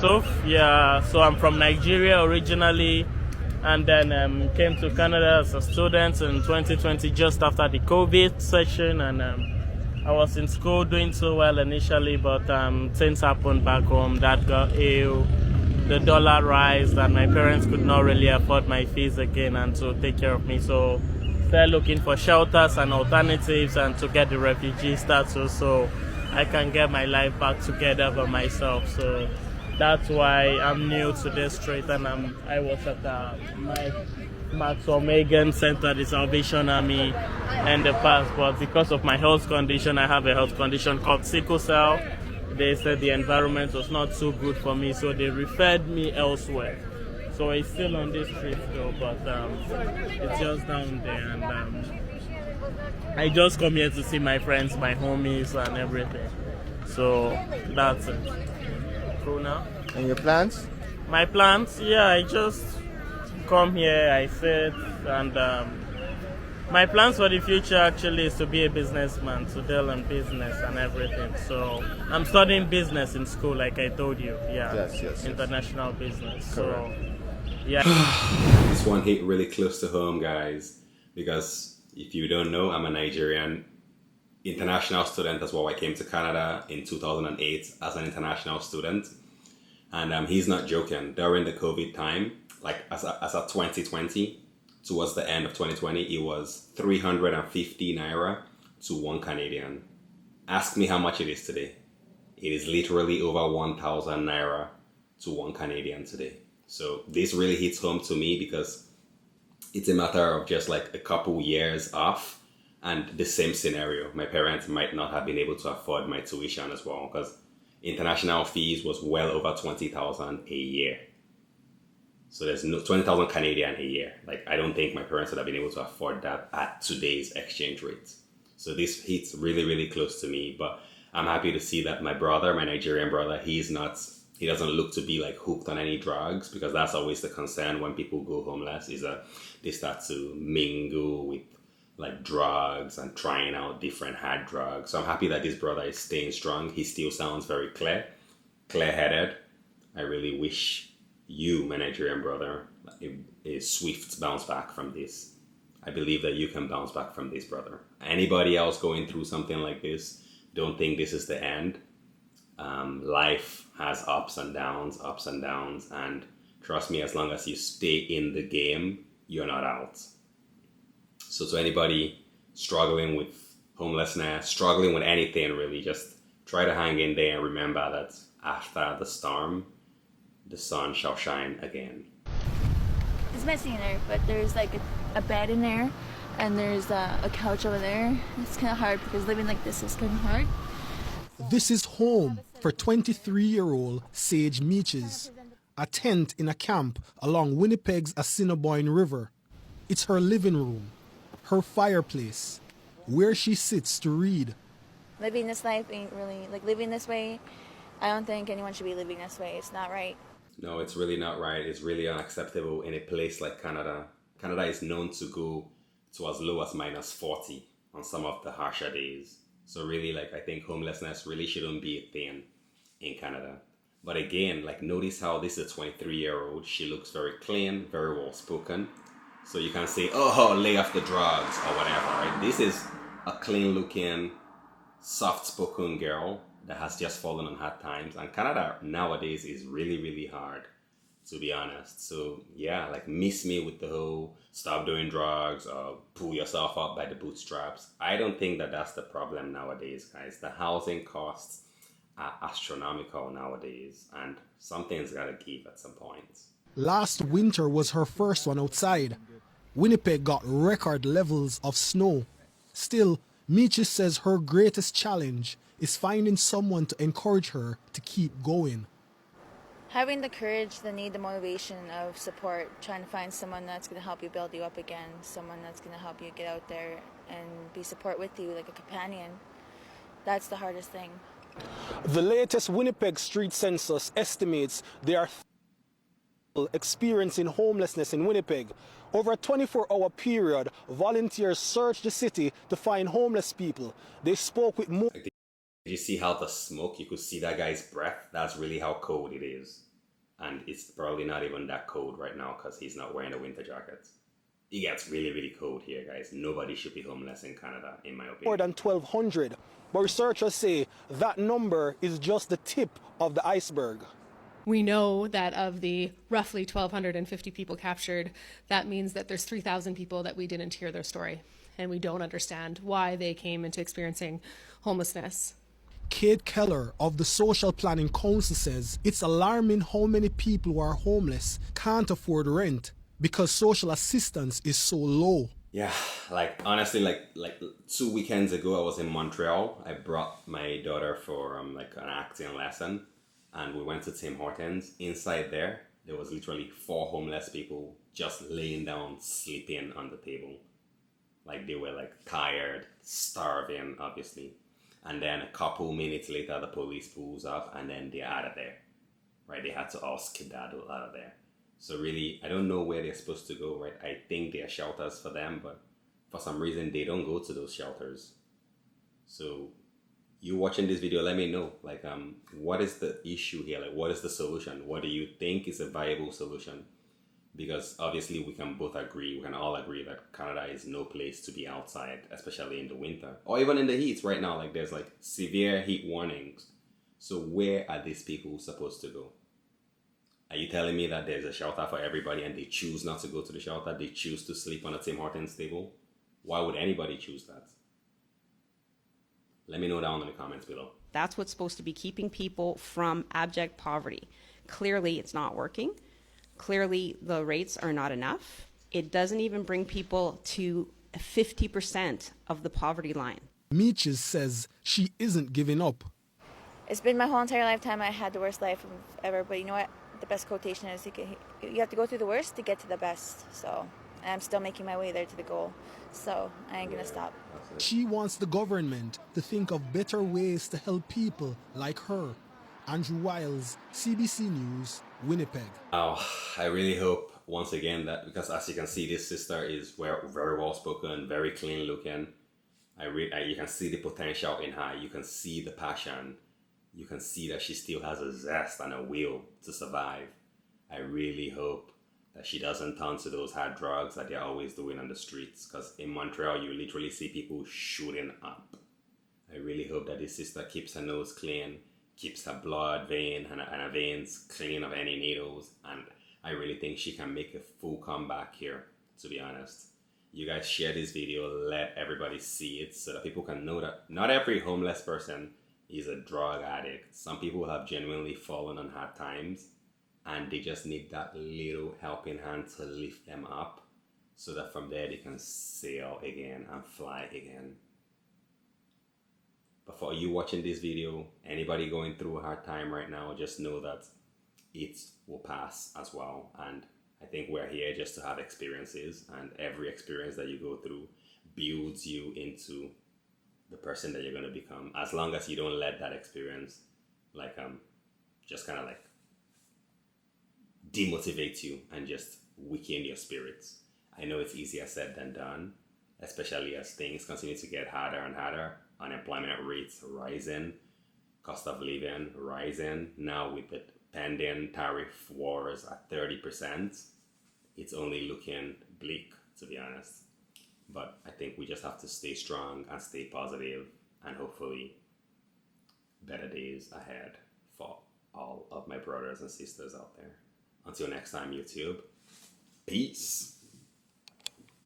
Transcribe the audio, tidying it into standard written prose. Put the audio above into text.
Yusuf. Yeah, so I'm from Nigeria originally, and then came to Canada as a student in 2020, just after the COVID session, and I was in school doing so well initially, but things happened back home. Dad got ill, the dollar rise, and my parents could not really afford my fees again and to take care of me. So started looking for shelters and alternatives and to get the refugee status so I can get my life back together by myself. So that's why I'm new to this street, and I was at my Maxwell Megan Center, the Salvation Army, in the past, but because of my health condition, I have a health condition called sickle cell. They said the environment was not so good for me, so they referred me elsewhere. So it's still on this street though, but it's just down there, and I just come here to see my friends, my homies, and everything. So that's it. Cool now. And your plans? My plans? Yeah, I just come here, I sit, and my plans for the future actually is to be a businessman, to deal in business and everything. So I'm studying business in school, like I told you. Yeah, Yes. International business. Correct. So yeah. This one hit really close to home, guys, because if you don't know, I'm a Nigerian international student as well. I came to Canada in 2008 as an international student, and he's not joking. During the COVID time, like as a 2020, towards the end of 2020, it was 350 naira to 1 Canadian. Ask me how much it is today. It is literally over 1,000 naira to 1 Canadian today. So this really hits home to me because it's a matter of just like a couple years off, and the same scenario. My parents might not have been able to afford my tuition as well, because international fees was well over 20,000 a year. So there's no 20,000 Canadian a year. Like, I don't think my parents would have been able to afford that at today's exchange rate. So this hits really, really close to me. But I'm happy to see that my brother, my Nigerian brother, he doesn't look to be like hooked on any drugs, because that's always the concern when people go homeless, is that they start to mingle with like drugs and trying out different hard drugs. So I'm happy that this brother is staying strong. He still sounds very clear-headed. I really wish you, my Nigerian brother, a swift bounce back from this. I believe that you can bounce back from this, brother. Anybody else going through something like this, don't think this is the end. Life has ups and downs, and trust me, as long as you stay in the game, you're not out. So to anybody struggling with homelessness, struggling with anything really, just try to hang in there and remember that after the storm, the sun shall shine again. It's messy in there, but there's like a bed in there, and there's a couch over there. It's kind of hard because living like this is kind of hard. This is home for 23-year-old Sage Meaches, a tent in a camp along Winnipeg's Assiniboine River. It's her living room, her fireplace, where she sits to read. Living this life ain't really, like living this way, I don't think anyone should be living this way. It's not right. No, it's really not right. It's really unacceptable in a place like Canada. Canada is known to go to as low as -40 on some of the harsher days. So really, like, I think homelessness really shouldn't be a thing in Canada. But again, like, notice how this is a 23-year-old. She looks very clean, very well spoken. So you can say, oh, lay off the drugs or whatever, right? This is a clean looking, soft spoken girl that has just fallen on hard times. And Canada nowadays is really, really hard, to be honest. So yeah, like, miss me with the whole stop doing drugs or pull yourself up by the bootstraps. I don't think that that's the problem nowadays, guys. The housing costs are astronomical nowadays, and something's got to give at some point. Last winter was her first one outside. Winnipeg got record levels of snow. Still, Meaches says her greatest challenge is finding someone to encourage her to keep going. Having the courage, the need, the motivation of support, trying to find someone that's going to help you build you up again, someone that's going to help you get out there and be support with you, like a companion. That's the hardest thing. The latest Winnipeg street census estimates there are people experiencing homelessness in Winnipeg. Over a 24-hour period, volunteers searched the city to find homeless people. They spoke with more. Did you see how the smoke, you could see that guy's breath? That's really how cold it is. And it's probably not even that cold right now because he's not wearing a winter jacket. It gets really, really cold here, guys. Nobody should be homeless in Canada, in my opinion. More than 1,200, but researchers say that number is just the tip of the iceberg. We know that of the roughly 1,250 people captured, that means that there's 3,000 people that we didn't hear their story, and we don't understand why they came into experiencing homelessness. Kate Keller of the Social Planning Council says it's alarming how many people who are homeless can't afford rent because social assistance is so low. Yeah, like honestly, like 2 weekends ago, I was in Montreal. I brought my daughter for like an acting lesson, and we went to Tim Hortons. Inside there was literally 4 homeless people just laying down, sleeping on the table. Like they were like tired, starving, obviously. And then a couple minutes later, the police pulls up, and then they're out of there. Right? They had to all skedaddle out of there. So really, I don't know where they're supposed to go, right? I think there are shelters for them, but for some reason, they don't go to those shelters. So you watching this video, let me know, like, what is the issue here? Like, what is the solution? What do you think is a viable solution? Because obviously we can all agree that Canada is no place to be outside, especially in the winter or even in the heat right now. Like there's like severe heat warnings. So where are these people supposed to go? Are you telling me that there's a shelter for everybody and they choose not to go to the shelter? They choose to sleep on a Tim Hortons table? Why would anybody choose that? Let me know down in the comments below. That's what's supposed to be keeping people from abject poverty. Clearly, it's not working. Clearly, the rates are not enough. It doesn't even bring people to 50% of the poverty line. Meeches says she isn't giving up. It's been my whole entire lifetime. I had the worst life ever, but you know what? The best quotation is you have to go through the worst to get to the best. So I'm still making my way there to the goal. So I ain't gonna stop. She wants the government to think of better ways to help people like her. Andrew Wiles, CBC News, Winnipeg. Oh, I really hope once again that, because as you can see, this sister is very well spoken, very clean looking. You can see the potential in her. You can see the passion. You can see that she still has a zest and a will to survive. I really hope that she doesn't turn to those hard drugs that they're always doing on the streets. Because in Montreal, you literally see people shooting up. I really hope that this sister keeps her nose clean, keeps her blood vein and her veins clean of any needles. And I really think she can make a full comeback here, to be honest. You guys share this video, let everybody see it so that people can know that not every homeless person is a drug addict. Some people have genuinely fallen on hard times and they just need that little helping hand to lift them up so that from there they can sail again and fly again. But for you watching this video, anybody going through a hard time right now, just know that it will pass as well. And I think we're here just to have experiences, and every experience that you go through builds you into the person that you're going to become, as long as you don't let that experience just kind of like demotivate you and just weaken your spirits. I know it's easier said than done, especially as things continue to get harder and harder. Unemployment rates rising, cost of living rising. Now with the pending tariff wars at 30%, it's only looking bleak, to be honest. But I think we just have to stay strong and stay positive, and hopefully better days ahead for all of my brothers and sisters out there. Until next time, YouTube. Peace.